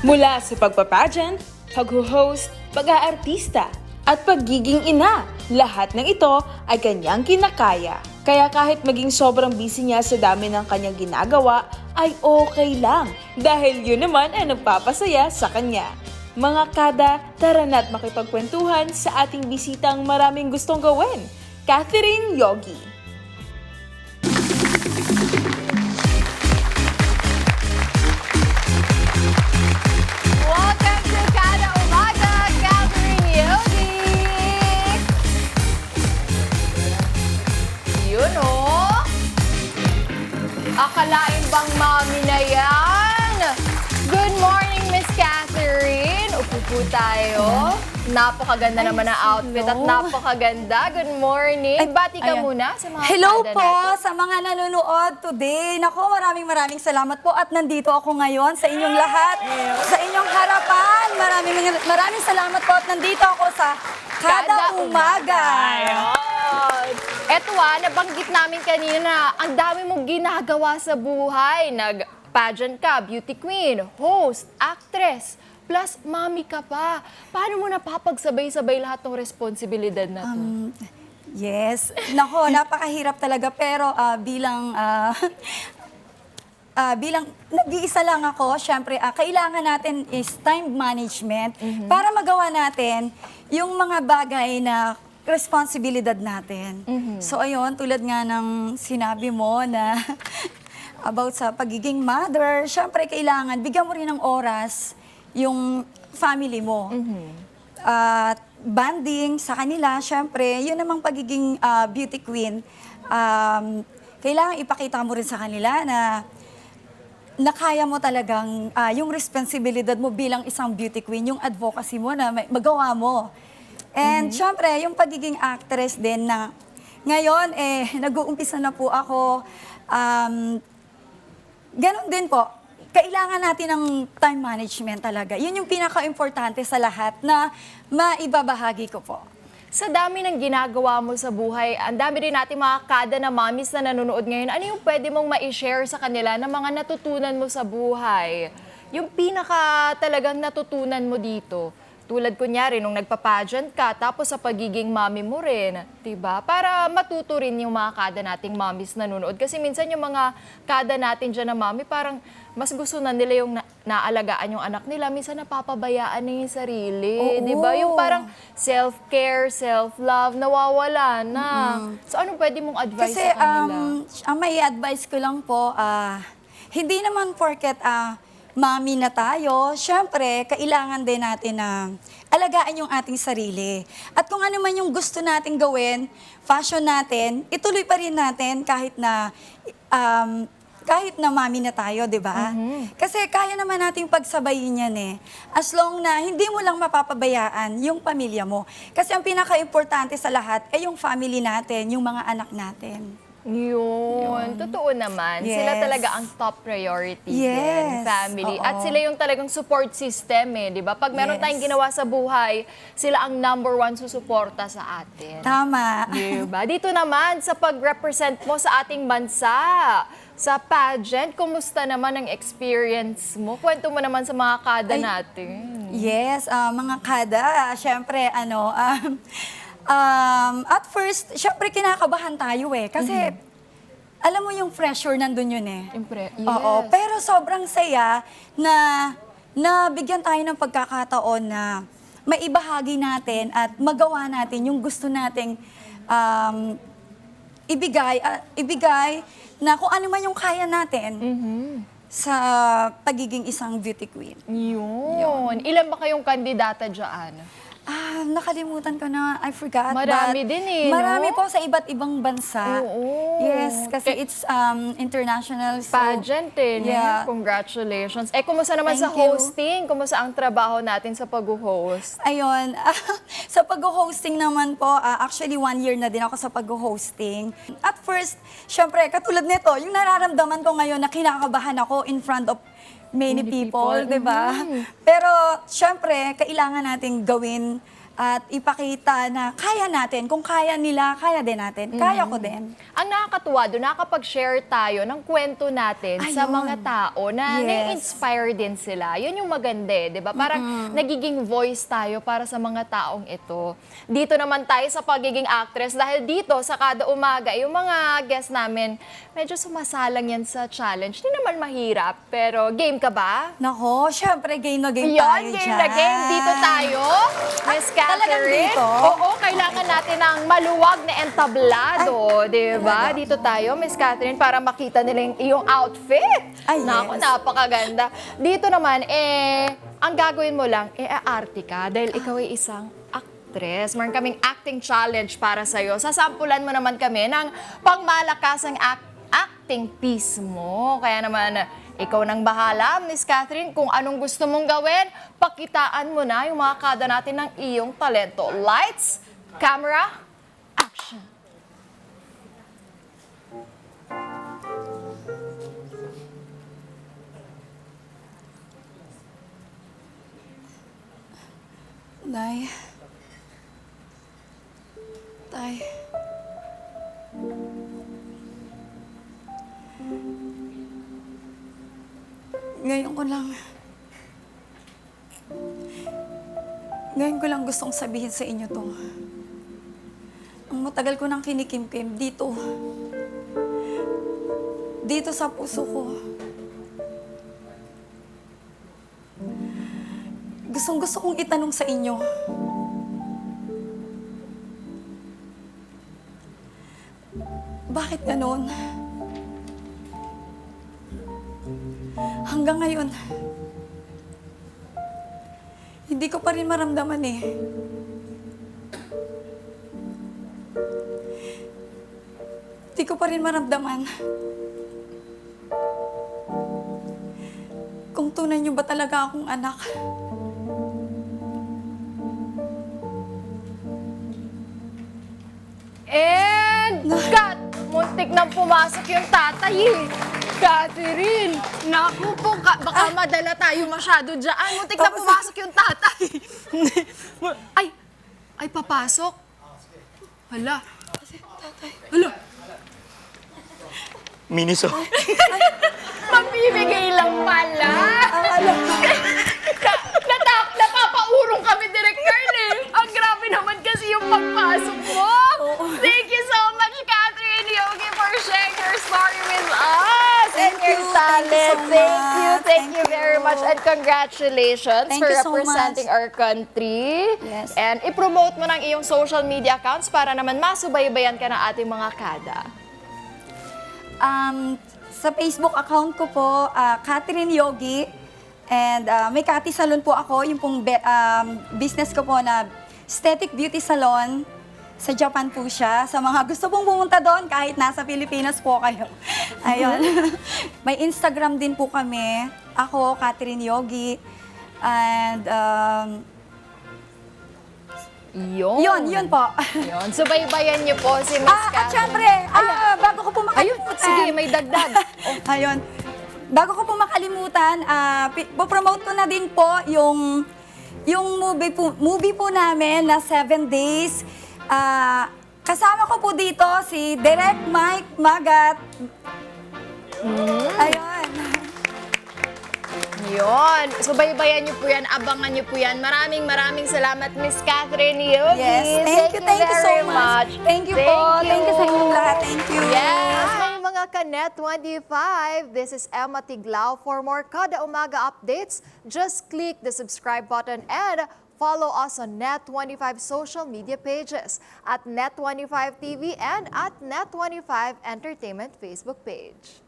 Mula sa pagpapageant, pag-host, pag-aartista, at pagiging ina, lahat ng ito ay kanyang kinakaya. Kaya kahit maging sobrang busy niya sa dami ng kanyang ginagawa, ay okay lang dahil yun naman ay nagpapasaya sa kanya. Mga kada, tara na't makipagkwentuhan sa ating bisitang maraming gustong gawin, Catherine Yogi. Welcome to Kada Umaga, Catherine Yogi! Yun o! Akalain bang mami na yan? Good morning, Miss Catherine! Upo po tayo. Napakaganda naman ang outfit at napakaganda. Good morning. Bati ka ayan. muna sa mga Hello kada po natin. sa mga nanonood today. Nako, maraming salamat po at nandito ako ngayon sa inyong lahat, sa inyong harapan. Maraming salamat po at nandito ako sa Kada Umaga. Ayun. Eto nabanggit namin kanina na ang dami mong ginagawa sa buhay. Nag-pageant ka, beauty queen, host, actress, plus mami ka pa. Paano mo napapagsabay-sabay lahat ng responsibilidad na to? Yes. Nako, napakahirap talaga pero bilang nag-iisa lang ako, syempre, kailangan natin is time management para magawa natin yung mga bagay na responsibilidad natin. So ayun, tulad nga ng sinabi mo na about sa pagiging mother, syempre kailangan bigyan mo rin ng oras yung family mo. At banding sa kanila, syempre, yun namang pagiging beauty queen. Kailangan ipakita mo rin sa kanila na kaya mo talagang yung responsibilidad mo bilang isang beauty queen, yung advocacy mo na magawa mo. And syempre, yung pagiging actress din na ngayon, nag-uumpisa na po ako. Ganon din po. Kailangan natin ng time management talaga. Yun yung pinaka-importante sa lahat na maibabahagi ko po. Sa dami ng ginagawa mo sa buhay, ang dami rin natin mga kada na mommies na nanonood ngayon. Ano yung pwede mong ma-share sa kanila na mga natutunan mo sa buhay? Yung pinaka talagang natutunan mo dito. Tulad kunyari, nung nagpa-pageant ka, tapos sa pagiging mommy mo rin, diba? Para matuto rin yung mga kada nating mommies na nanonood. Kasi minsan yung mga kada natin dyan na mommy, parang mas gusto na nila yung naalagaan yung anak nila. Minsan napapabayaan na yung sarili. Oo. Diba? Yung parang self-care, self-love, nawawala na. So anong pwede mong advice Kasi sa kanila? ang may advice ko lang po, hindi naman porket mami na tayo, syempre, kailangan din natin na alagaan yung ating sarili. At kung ano man yung gusto nating gawin, fashion natin, ituloy pa rin natin kahit na mami na tayo, di ba? Kasi kaya naman nating pagsabayin yan eh. As long na hindi mo lang mapapabayaan yung pamilya mo. Kasi ang pinaka-importante sa lahat ay yung family natin, yung mga anak natin. Yun. Totoo naman. Yes. Sila talaga ang top priority din, Yes. family. Oo. At sila yung talagang support system di ba? Pag meron Yes. tayong ginawa sa buhay, sila ang number one susuporta sa atin. Tama. Diba? Dito naman, sa pag-represent mo sa ating bansa, sa pageant, kumusta naman ang experience mo? Kwento mo naman sa mga kada natin. Yes, mga kada, syempre, at first, syempre kinakabahan tayo eh. Kasi, alam mo yung pressure nandun yun eh. Yes. Oo, pero sobrang saya na bigyan tayo ng pagkakataon na maibahagi natin at magawa natin yung gusto nating ibigay na kung ano man yung kaya natin sa pagiging isang beauty queen. Yun. Ilan ba kayong kandidata dyan? Nakalimutan ko na, I forgot. Marami but din eh, no? Marami po sa iba't ibang bansa. Oo. Yes, kasi it's international. So, Pageant yeah. Congratulations. Kumusta naman sa Thank you. hosting? Kumusta ang trabaho natin sa pag-host? Ayun, sa pag-hosting naman po, actually 1 year na din ako sa pag-hosting. At first, syempre, katulad nito, yung nararamdaman ko ngayon na kinakabahan ako in front of many people, people. di ba? Pero, syempre, kailangan nating gawin at ipakita na kaya natin. Kung kaya nila, kaya din natin. Kaya ko din. Ang nakakatuwa doon, nakapag-share tayo ng kwento natin sa Ayun. mga tao na Yes. nai-inspire din sila. Yun yung maganda, di ba? Parang nagiging voice tayo para sa mga taong ito. Dito naman tayo sa pagiging actress dahil dito sa Kada Umaga, yung mga guests namin, medyo sumasalang yan sa challenge. Hindi naman mahirap, pero game ka ba? Nako, syempre game na game Yan, tayo game dyan. na game. Dito tayo, Miss talagang Catherine. dito? Oo, kailangan natin ng maluwag na entablado, di ba? Dito tayo, Miss Catherine, para makita nila yung iyong outfit. Ay, Naku, yes. napakaganda. Dito naman, ang gagawin mo lang, aarte ka dahil ikaw ay isang actress. Meron kaming acting challenge para sa'yo. Sasampulan mo naman kami ng pangmalakasang acting piece mo. Kaya naman, ikaw nang bahala, Miss Catherine, kung anong gusto mong gawin, pakitaan mo na yung mga kada natin ng iyong talento. Lights, camera, action! Nay. Tay. Ngayon ko lang gustong sabihin sa inyo to. Ang matagal ko nang kinikimkim dito. Dito sa puso ko. Gustong-gusto kong itanong sa inyo. Bakit ganon? Hanggang ngayon, hindi ko pa rin maramdaman eh. Hindi ko pa rin maramdaman kung tunay niyo ba talaga akong anak. And cut! Muntik nang pumasok yung tatay eh. Catherine, naku po, baka madala tayo masyado dyan. Muntik na pumasok yung tatay. ay, papasok. Hala. Hala. Miniso. Magbibigay lang pala. Napapaurong kami, Direk Carl eh. Ang grabe naman kasi yung pagpasok mo. Thank you so much, Catherine Yogi, for sharing your story with us. Thank and your you, talent. thank you so much. Thank you very much. And congratulations Thank for you so representing much. our country. Yes. And i-promote mo ng iyong social media accounts para naman masubaybayan ka ng ating mga kada. Sa Facebook account ko po, Catherine Yogi. And may Kati Salon po ako, yung pong business ko po na aesthetic beauty salon. Sa Japan po siya. Sa mga gusto pong pumunta doon, kahit nasa Pilipinas po kayo. Ayun. May Instagram din po kami. Ako, Catherine Yogi. And yun po. Yun. Subaybayan niyo po si Miss At Catherine. syempre, bago ko po Ayun, makalimutan. sige, may dagdag. Ayun. Bago ko po makalimutan, po-promote ko na din po yung movie po namin na 7 Days. Kasama ko po dito si Direk Mike Magat. Ayun. Yun. Subaybayan niyo po yan. Abangan niyo po yan. Maraming salamat, Miss Catherine Yogi. Yes, thank you so very much. Thank you po. Thank you sa inyong lahat. Thank you. Yes, mga ka-Net 25. This is Emma Tiglao. For more Kada Umaga updates, just click the subscribe button and follow us on Net25 social media pages at Net25 TV and at Net25 Entertainment Facebook page.